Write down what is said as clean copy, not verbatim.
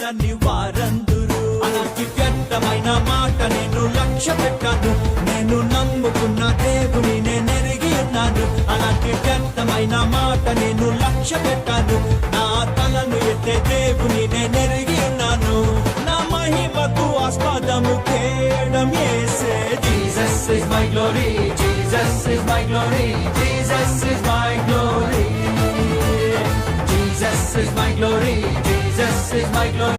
వినని వారందురు. అలాంటి వ్యర్థమైన మాట నేను లక్ష్య పెట్టాను, నేను నమ్ముకున్న దేవుని నేనెరిగి ఉన్నాను. అలాంటి వ్యర్థమైన మాట నేను లక్ష్య పెట్టాను, నా తలను ఎత్తే దేవుని నేనెరిగి ఉన్నాను. నా మహిమకు ఆస్పదము కేడం యేసే. Jesus is my glory, Jesus is my glory, Jesus is my glory, Jesus is my glory, Jesus is my glory.